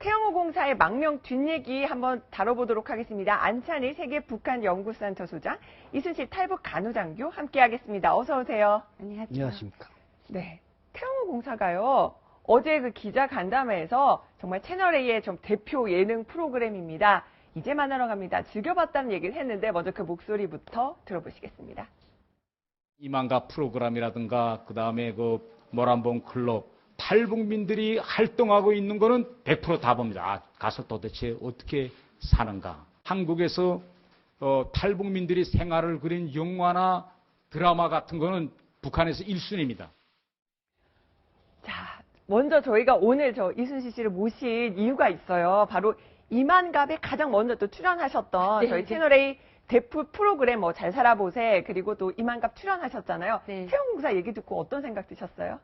태영호 공사의 망명 뒷얘기 한번 다뤄보도록 하겠습니다. 안찬일 세계 북한 연구센터 소장, 이순실 탈북 간호장교 함께하겠습니다. 어서 오세요. 안녕하십니까. 네, 태영호 공사가요. 어제 그 기자 간담회에서 정말 채널A의 좀 대표 예능 프로그램입니다. 이제 만나러 갑니다. 즐겨봤다는 얘기를 했는데 먼저 그 목소리부터 들어보시겠습니다. 이만가 프로그램이라든가 그다음에 그 모란봉 클럽 탈북민들이 활동하고 있는 거는 100% 다 봅니다. 아, 가서 도대체 어떻게 사는가. 한국에서 탈북민들이 생활을 그린 영화나 드라마 같은 거는 북한에서 1순위입니다. 자, 먼저 저희가 오늘 저 이순실 씨를 모신 이유가 있어요. 바로 이만갑에 가장 먼저 또 출연하셨던 저희 채널A 대표 프로그램 뭐 잘 살아보세, 그리고 또 이만갑 출연하셨잖아요. 네. 태영 공사 얘기 듣고 어떤 생각 드셨어요?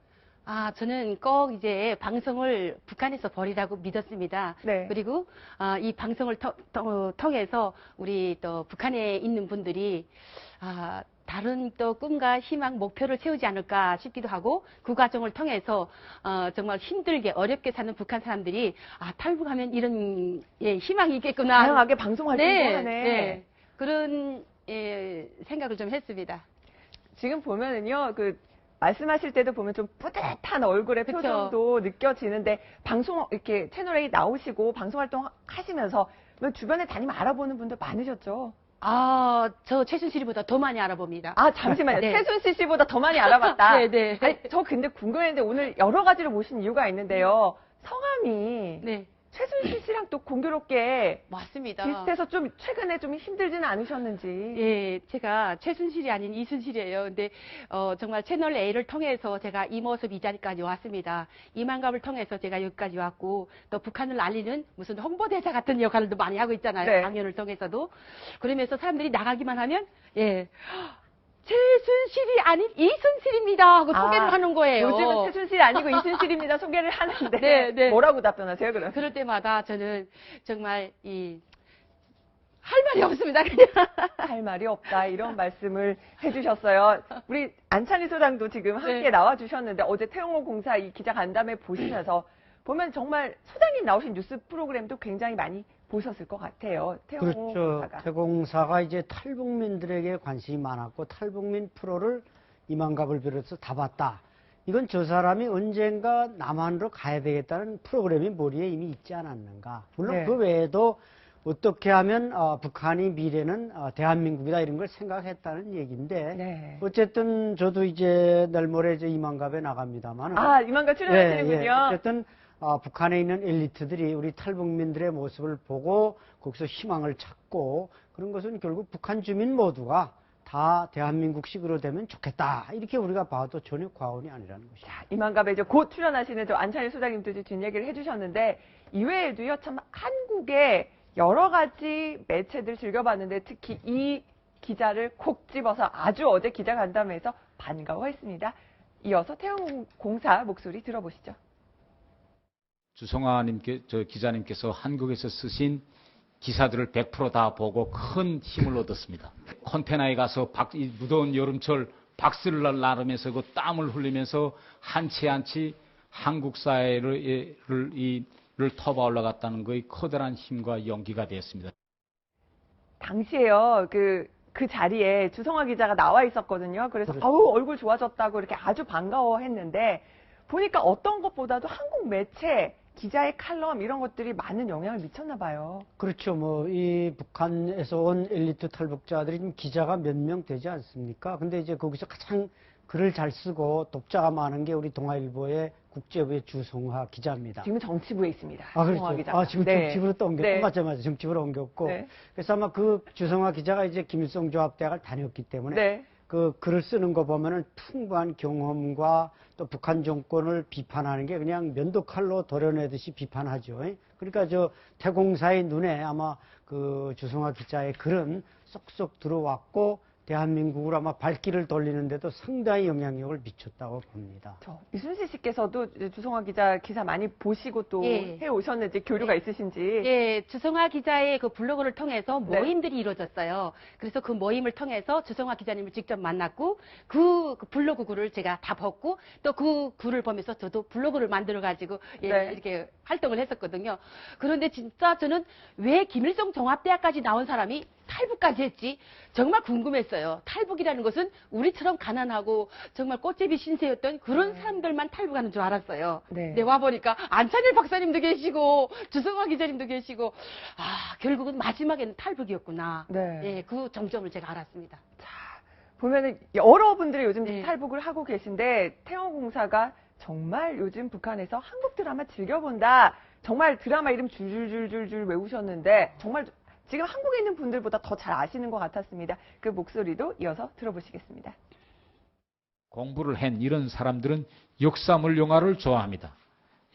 아, 저는 꼭 이제 방송을 북한에서 벌이라고 믿었습니다. 네. 그리고 이 방송을 통해서 우리 또 북한에 있는 분들이 다른 또 꿈과 희망, 목표를 세우지 않을까 싶기도 하고, 그 과정을 통해서 정말 힘들게 어렵게 사는 북한 사람들이 탈북하면 이런 희망이 있겠구나. 다양하게 방송 활동도 하네. 네. 그런 생각을 좀 했습니다. 지금 보면은요, 그 말씀하실 때도 보면 좀 뿌듯한 얼굴의 그쵸. 표정도 느껴지는데, 방송 이렇게 채널A 나오시고 방송 활동 하시면서 주변에 다니면 알아보는 분들 많으셨죠? 저 최순실이보다 더 많이 알아봅니다. 아, 잠시만요. 네. 최순실 씨보다 더 많이 알아봤다. 네네. 아니, 저 근데 궁금했는데 오늘 여러 가지로 모신 이유가 있는데요. 성함이 네. 최순실 씨랑 또 공교롭게 맞습니다. 비슷해서 좀 최근에 좀 힘들지는 않으셨는지. 예, 제가 최순실이 아닌 이순실이에요. 근데 정말 채널 A를 통해서 제가 이 모습 이 자리까지 왔습니다. 이만갑을 통해서 제가 여기까지 왔고, 또 북한을 알리는 무슨 홍보대사 같은 역할도 많이 하고 있잖아요. 네. 강연을 통해서도. 그러면서 사람들이 나가기만 하면 최순실이 아닌 이순실입니다 하고 소개를 하는 거예요. 요즘은 최순실이 아니고 이순실입니다 소개를 하는데 네. 뭐라고 답변하세요, 그럼? 그럴 때마다 저는 정말 할 말이 없습니다. 그냥. 할 말이 없다, 이런 말씀을 해주셨어요. 우리 안찬일 소장도 지금 함께 네. 나와주셨는데, 어제 태영호 공사 이 기자 간담회 보시면서 보면 정말 소장님 나오신 뉴스 프로그램도 굉장히 많이 보셨을 것 같아요. 태영호 그렇죠. 공사가. 태공사가 이제 탈북민들에게 관심이 많았고, 탈북민 프로를 이만갑을 비롯해서 다 봤다. 이건 저 사람이 언젠가 남한으로 가야 되겠다는 프로그램이 머리에 이미 있지 않았는가. 물론 네. 그 외에도 어떻게 하면 북한이 미래는 대한민국이다, 이런 걸 생각했다는 얘기인데, 네. 어쨌든 저도 이제 내일 모레 이만갑에 나갑니다만. 이만갑 출연하시는군요. 어쨌든 북한에 있는 엘리트들이 우리 탈북민들의 모습을 보고 거기서 희망을 찾고, 그런 것은 결국 북한 주민 모두가 다 대한민국식으로 되면 좋겠다, 이렇게 우리가 봐도 전혀 과언이 아니라는 것이죠. 이만갑에 이제 곧 출연하시는 저 안찬일 소장님도 뒷얘기를 해주셨는데, 이외에도요, 참 한국의 여러 가지 매체들 즐겨봤는데, 특히 이 기자를 콕 집어서 아주 어제 기자 간담회에서 반가워했습니다. 이어서 태영 공사 목소리 들어보시죠. 주성아 기자님께서 한국에서 쓰신 기사들을 100% 다 보고 큰 힘을 얻었습니다. 컨테너에 가서 이 무더운 여름철 박수를 나르면서 그 땀을 흘리면서 한치 한치 한국 사회를 터봐 올라갔다는 거의 커다란 힘과 용기가 되었습니다. 당시에요, 그 자리에 주성아 기자가 나와 있었거든요. 그래서 그렇죠. 얼굴 좋아졌다고 이렇게 아주 반가워했는데, 보니까 어떤 것보다도 한국 매체 기자의 칼럼 이런 것들이 많은 영향을 미쳤나 봐요. 그렇죠. 이 북한에서 온 엘리트 탈북자들이 지금 기자가 몇 명 되지 않습니까? 근데 이제 거기서 가장 글을 잘 쓰고 독자가 많은 게 우리 동아일보의 국제부의 주성화 기자입니다. 지금 정치부에 있습니다. 그렇죠. 주성아 기자가. 지금 네. 정치부로 또 옮겼고, 네. 맞죠. 정치부로 옮겼고. 네. 그래서 아마 그 주성화 기자가 이제 김일성 조합대학을 다녔기 때문에 네. 그 글을 쓰는 거 보면은 풍부한 경험과 또 북한 정권을 비판하는 게 그냥 면도칼로 도려내듯이 비판하죠. 그러니까 저 태공사의 눈에 아마 그 주성화 기자의 글은 쏙쏙 들어왔고, 대한민국을 아마 발길을 돌리는데도 상당히 영향력을 미쳤다고 봅니다. 이순실 씨께서도 이제 주성화 기자 기사 많이 보시고 또 예. 해오셨는지 교류가 있으신지. 예, 주성화 기자의 그 블로그를 통해서 네. 모임들이 이루어졌어요. 그래서 그 모임을 통해서 주성화 기자님을 직접 만났고 그 블로그 글을 제가 다 봤고 또 그 글을 보면서 저도 블로그를 만들어가지고 예, 네. 이렇게 활동을 했었거든요. 그런데 진짜 저는 왜 김일성 종합대학까지 나온 사람이 탈북까지 했지? 정말 궁금했어요. 탈북이라는 것은 우리처럼 가난하고 정말 꽃제비 신세였던 그런 사람들만 탈북하는 줄 알았어요. 네. 근데 와보니까 안찬일 박사님도 계시고 주성화 기자님도 계시고 아 결국은 마지막에는 탈북이었구나. 네. 예, 그 정점을 제가 알았습니다. 보면은 여러분들이 요즘 네. 탈북을 하고 계신데 태영공사가 정말 요즘 북한에서 한국 드라마 즐겨본다. 정말 드라마 이름 줄줄줄줄줄 외우셨는데 정말 지금 한국에 있는 분들보다 더 잘 아시는 것 같았습니다. 그 목소리도 이어서 들어보시겠습니다. 공부를 한 이런 사람들은 역사물 영화를 좋아합니다.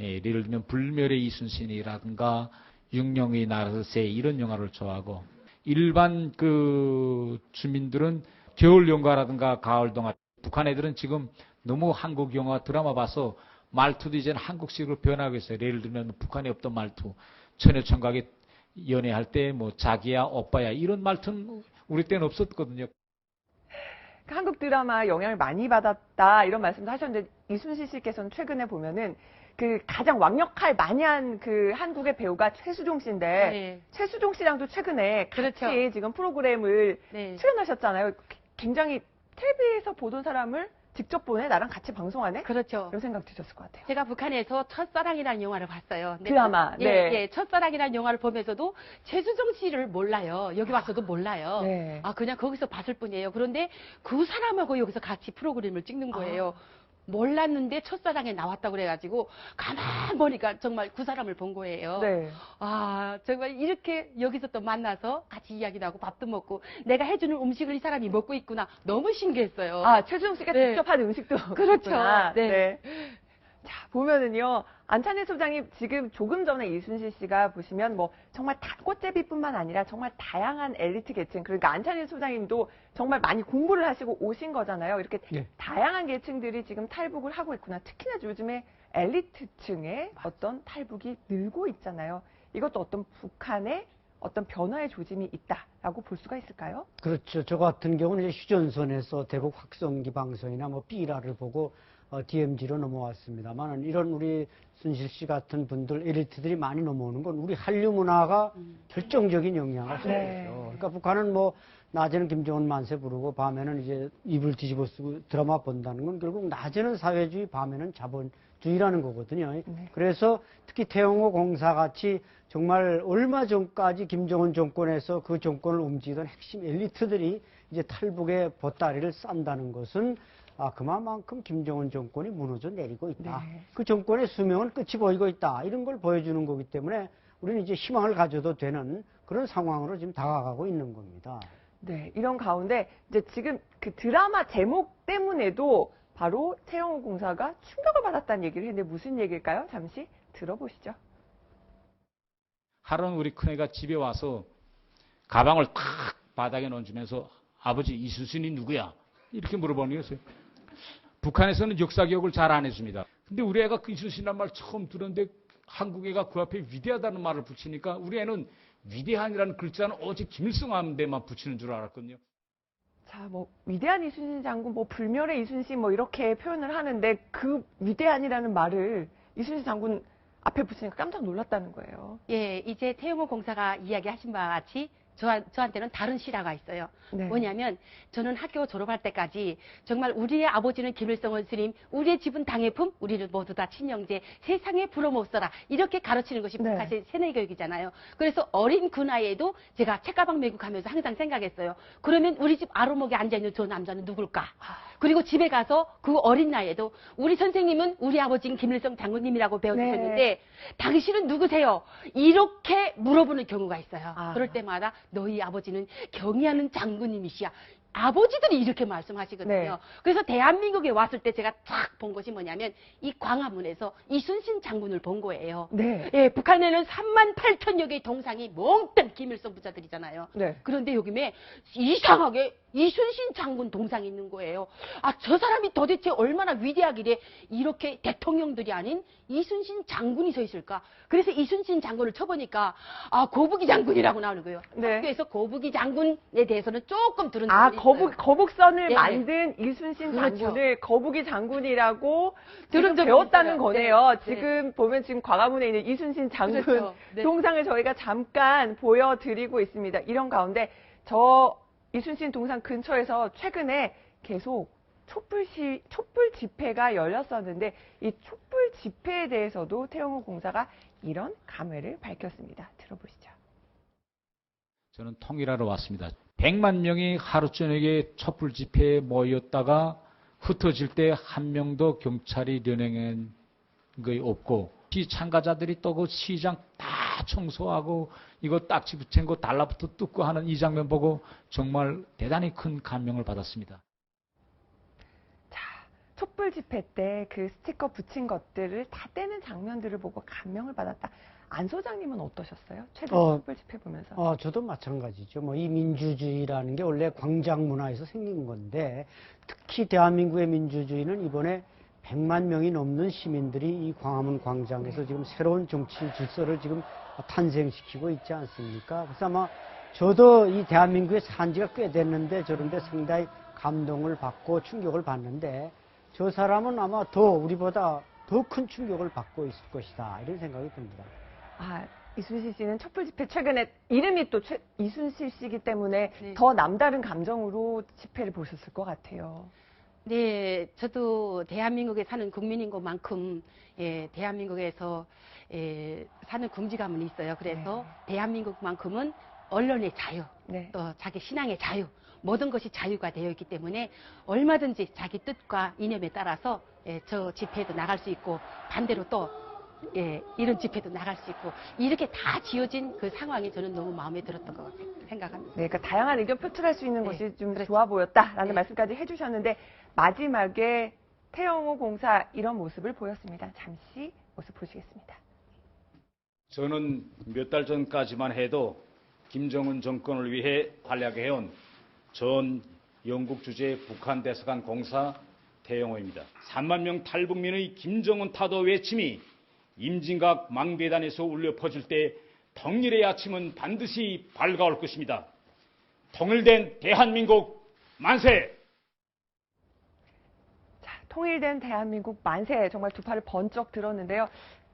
예, 예를 들면 불멸의 이순신이라든가 육룡의 나르세 이런 영화를 좋아하고 일반 그 주민들은 겨울 영화라든가 가을 동화. 북한 애들은 지금 너무 한국 영화 드라마 봐서 말투도 이제는 한국식으로 변하고 있어요. 예를 들면 북한에 없던 말투, 처녀총각이 연애할 때 뭐 자기야 오빠야 이런 말투는 우리 때는 없었거든요. 한국 드라마 영향을 많이 받았다 이런 말씀도 하셨는데 이순실 씨께서는 최근에 보면은 그 가장 왕역할 많이 한 그 한국의 배우가 최수종 씨인데 네. 최수종 씨랑도 최근에 같이 그렇죠. 지금 프로그램을 네. 출연하셨잖아요. 굉장히 텔레비에서 보던 사람을 직접 보네 나랑 같이 방송하네 그렇죠. 이런 생각 드셨을 것 같아요. 제가 북한에서 첫사랑이라는 영화를 봤어요. 근데 드라마, 예, 네. 예, 첫사랑이라는 영화를 보면서도 최수정 씨를 몰라요. 여기 와서도 몰라요. 네. 아, 그냥 거기서 봤을 뿐이에요. 그런데 그 사람하고 여기서 같이 프로그램을 찍는 거예요. 몰랐는데 첫사랑에 나왔다고 그래가지고 가만 보니까 정말 그 사람을 본 거예요. 네. 아, 정말 이렇게 여기서 또 만나서 같이 이야기도 하고 밥도 먹고 내가 해주는 음식을 이 사람이 먹고 있구나. 너무 신기했어요. 아, 최수종 씨가 네. 직접 한 음식도 그렇죠. 있구나. 네. 자, 보면은요. 안찬일 소장님 지금 조금 전에 이순실 씨가 보시면 뭐 정말 꽃제비뿐만 아니라 정말 다양한 엘리트 계층 그러니까 안찬일 소장님도 정말 많이 공부를 하시고 오신 거잖아요. 이렇게 네. 다양한 계층들이 지금 탈북을 하고 있구나. 특히나 요즘에 엘리트층의 어떤 탈북이 늘고 있잖아요. 이것도 어떤 북한의 어떤 변화의 조짐이 있다라고 볼 수가 있을까요? 그렇죠. 저 같은 경우는 이제 휴전선에서 대북 확성기 방송이나 뭐 삐라를 보고 DMZ로 넘어왔습니다만 이런 우리 순실 씨 같은 분들 엘리트들이 많이 넘어오는 건 우리 한류 문화가 결정적인 영향을 주죠. 네. 그러니까 북한은 뭐 낮에는 김정은 만세 부르고 밤에는 이제 이불 뒤집어 쓰고 드라마 본다는 건 결국 낮에는 사회주의 밤에는 자본주의라는 거거든요. 네. 그래서 특히 태영호 공사 같이 정말 얼마 전까지 김정은 정권에서 그 정권을 움직이던 핵심 엘리트들이 이제 탈북의 보따리를 싼다는 것은 그만큼 김정은 정권이 무너져 내리고 있다. 네. 그 정권의 수명은 끝이 보이고 있다. 이런 걸 보여주는 거기 때문에 우리는 이제 희망을 가져도 되는 그런 상황으로 지금 다가가고 있는 겁니다. 네, 이런 가운데 이제 지금 그 드라마 제목 때문에도 바로 태영호 공사가 충격을 받았다는 얘기를 했는데 무슨 얘기일까요? 잠시 들어보시죠. 하루는 우리 큰애가 집에 와서 가방을 탁 바닥에 얹으면서 아버지 이순신이 누구야? 이렇게 물어보는 거였어요. 북한에서는 역사 교육을 잘 안 해줍니다. 근데 우리 애가 그 이순신이라는 말 처음 들었는데 한국 애가 그 앞에 위대하다는 말을 붙이니까 우리 애는 위대한이라는 글자는 오직 김일성 하는 데만 붙이는 줄 알았거든요. 자, 뭐 위대한 이순신 장군, 뭐 불멸의 이순신 뭐 이렇게 표현을 하는데 그 위대한이라는 말을 이순신 장군 앞에 붙이니까 깜짝 놀랐다는 거예요. 예, 이제 태영호 공사가 이야기하신 바와 같이 저한테는 다른 실화가 있어요. 네. 뭐냐면 저는 학교 졸업할 때까지 정말 우리의 아버지는 김일성은 스님, 우리의 집은 당해품, 우리는 모두 다 친형제, 세상에 부러 못 써라 이렇게 가르치는 것이 네. 북한의 세뇌 교육이잖아요. 그래서 어린 그 나이에도 제가 책가방 메고 가면서 항상 생각했어요. 그러면 우리 집 아로목에 앉아있는 저 남자는 누굴까? 그리고 집에 가서 그 어린 나이에도 우리 선생님은 우리 아버지는 김일성 장군님이라고 배워주셨는데 네. 당신은 누구세요? 이렇게 물어보는 경우가 있어요. 아. 그럴 때마다 너희 아버지는 경의하는 장군님이시야. 아버지들이 이렇게 말씀하시거든요. 네. 그래서 대한민국에 왔을 때 제가 딱 본 것이 뭐냐면 이 광화문에서 이순신 장군을 본 거예요. 네. 예, 북한에는 38,000여 개의 동상이 몽땅 김일성 부자들이잖아요. 네. 그런데 여기에 이상하게 이순신 장군 동상이 있는 거예요. 아, 저 사람이 도대체 얼마나 위대하길래 이렇게 대통령들이 아닌 이순신 장군이 서 있을까? 그래서 이순신 장군을 쳐보니까 아, 거북이 장군이라고 나오는 거예요. 네. 학교에서 거북이 장군에 대해서는 조금 들은 아, 적이 있어요. 거북선을 네. 만든 이순신 그렇죠. 장군을 거북이 장군이라고 들은 지금 적이 배웠다는 있어요. 거네요. 네. 지금 보면 지금 광화문에 있는 이순신 장군 그렇죠. 네. 동상을 저희가 잠깐 보여드리고 있습니다. 이런 가운데 저 이순신 동상 근처에서 최근에 계속 촛불 집회가 열렸었는데 이 촛불 집회에 대해서도 태영호 공사가 이런 감회를 밝혔습니다. 들어보시죠. 저는 통일하러 왔습니다. 100만 명이 하루 저녁에 촛불 집회에 모였다가 흩어질 때 한 명도 경찰이 연행한 거의 없고 시 참가자들이 또 그 시장 다 청소하고 이거 딱지 붙인 거 달라붙어 뜯고 하는 이 장면 보고 정말 대단히 큰 감명을 받았습니다. 자, 촛불 집회 때 그 스티커 붙인 것들을 다 떼는 장면들을 보고 감명을 받았다. 안 소장님은 어떠셨어요? 최근 촛불 집회 보면서. 저도 마찬가지죠. 뭐 이 민주주의라는 게 원래 광장 문화에서 생긴 건데 특히 대한민국의 민주주의는 이번에 100만 명이 넘는 시민들이 이 광화문 광장에서 지금 새로운 정치 질서를 지금 탄생시키고 있지 않습니까? 그래서 아마 저도 이 대한민국에 산 지가 꽤 됐는데 저런데 상당히 감동을 받고 충격을 받는데 저 사람은 아마 우리보다 더 큰 충격을 받고 있을 것이다. 이런 생각이 듭니다. 아, 이순실 씨는 촛불 집회 최근에 이름이 또 이순실 씨이기 때문에 네. 더 남다른 감정으로 집회를 보셨을 것 같아요. 네, 저도 대한민국에 사는 국민인 것만큼 대한민국에서 사는 궁지감은 있어요. 그래서 대한민국만큼은 언론의 자유, 네. 또 자기 신앙의 자유, 모든 것이 자유가 되어 있기 때문에 얼마든지 자기 뜻과 이념에 따라서 저 집회에도 나갈 수 있고 반대로 또 이런 집회도 나갈 수 있고 이렇게 다 지어진 그 상황이 저는 너무 마음에 들었던 것 같아요. 생각합니다. 네, 그러니까 다양한 의견 표출할 수 있는 네, 것이 좀 그렇죠. 좋아 보였다라는 네. 말씀까지 해주셨는데 마지막에 태영호 공사 이런 모습을 보였습니다. 잠시 모습 보시겠습니다. 저는 몇 달 전까지만 해도 김정은 정권을 위해 활약해온 전 영국 주재 북한 대사관 공사 태영호입니다. 3만 명 탈북민의 김정은 타도 외침이 임진각 망대단에서 울려 퍼질 때 통일의 아침은 반드시 밝아올 것입니다. 통일된 대한민국 만세! 자, 통일된 대한민국 만세 정말 두 팔을 번쩍 들었는데요.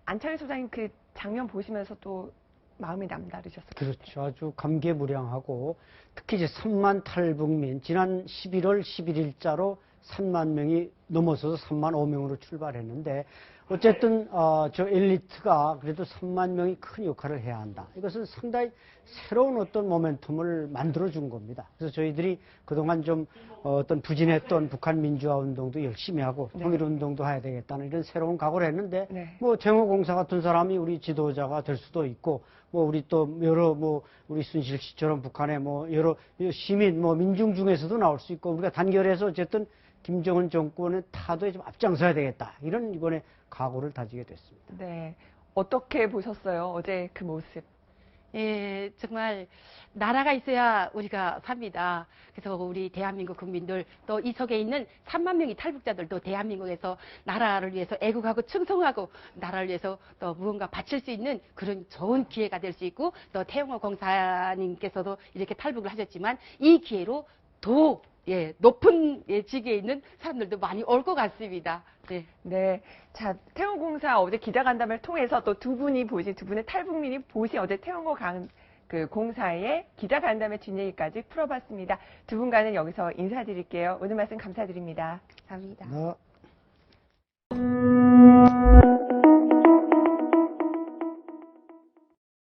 안창일 소장님 그 장면 보시면서 또 마음이 남다르셨어요. 그렇죠. 아주 감개무량하고 특히 이제 3만 탈북민 지난 11월 11일자로 3만 명이 넘어서서 3만 5명으로 출발했는데 어쨌든 저 엘리트가 그래도 3만 명이 큰 역할을 해야 한다. 이것은 상당히 새로운 어떤 모멘텀을 만들어준 겁니다. 그래서 저희들이 그동안 좀 어떤 부진했던 북한 민주화 운동도 열심히 하고 네. 통일 운동도 해야 되겠다는 이런 새로운 각오를 했는데 네. 뭐 태영호공사 같은 사람이 우리 지도자가 될 수도 있고 뭐 우리 또 여러 뭐 우리 순실 씨처럼 북한의 뭐 여러 시민 뭐 민중 중에서도 나올 수 있고 우리가 단결해서 어쨌든 김정은 정권의 타도에 좀 앞장서야 되겠다. 이런 이번에 각오를 다지게 됐습니다. 네, 어떻게 보셨어요? 어제 그 모습. 정말 나라가 있어야 우리가 삽니다. 그래서 우리 대한민국 국민들 또 이 속에 있는 3만 명의 탈북자들도 대한민국에서 나라를 위해서 애국하고 충성하고 나라를 위해서 또 무언가 바칠 수 있는 그런 좋은 기회가 될 수 있고 또 태영호 공사님께서도 이렇게 탈북을 하셨지만 이 기회로 더 높은 직위에 있는 사람들도 많이 올 것 같습니다. 네. 네. 자, 태영호공사 어제 기자간담회를 통해서 또 두 분의 탈북민이 보신 어제 그 공사의 기자간담회 뒷얘기까지 풀어봤습니다. 두 분과는 여기서 인사드릴게요. 오늘 말씀 감사드립니다. 감사합니다. 네.